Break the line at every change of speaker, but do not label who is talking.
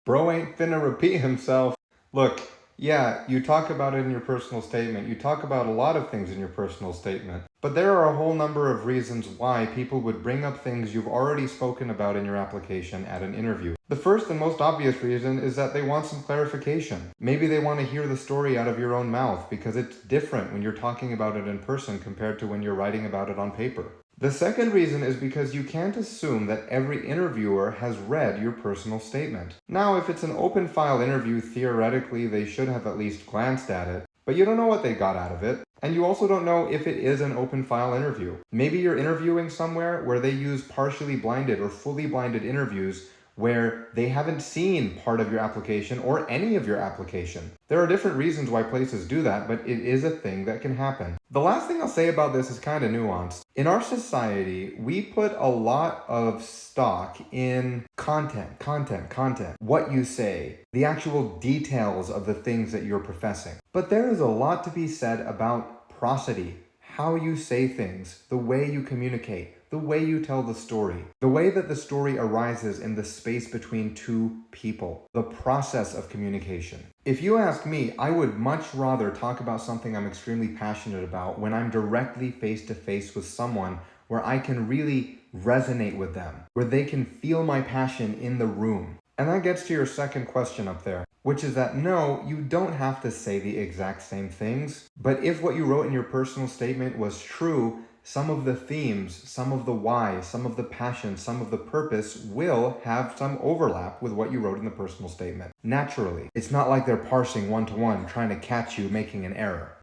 Bro ain't finna repeat himself. Look, yeah, you talk about it in your personal statement. You talk about a lot of things in your personal statement. But there are a whole number of reasons why people would bring up things you've already spoken about in your application at an interview. The first and most obvious reason is that they want some clarification. Maybe they want to hear the story out of your own mouth because it's different when you're talking about it in person compared to when you're writing about it on paper. The second reason is because you can't assume that every interviewer has read your personal statement. Now, if it's an open file interview, theoretically they should have at least glanced at it, but you don't know what they got out of it. And you also don't know if it is an open file interview. Maybe you're interviewing somewhere where they use partially blinded or fully blinded interviews where they haven't seen part of your application or any of your application. There are different reasons why places do that, but it is a thing that can happen. The last thing I'll say about this is kind of nuanced. In our society, we put a lot of stock in content. What you say, the actual details of the things that you're professing. But there is a lot to be said about prosody, how you say things, the way you communicate, the way you tell the story, the way that the story arises in the space between two people, the process of communication. If you ask me, I would much rather talk about something I'm extremely passionate about when I'm directly face to face with someone where I can really resonate with them, where they can feel my passion in the room. And that gets to your second question up there, which is that no, you don't have to say the exact same things, but if what you wrote in your personal statement was true, some of the themes, some of the why, some of the passion, some of the purpose will have some overlap with what you wrote in the personal statement. Naturally. It's not like they're parsing one-to-one, trying to catch you making an error.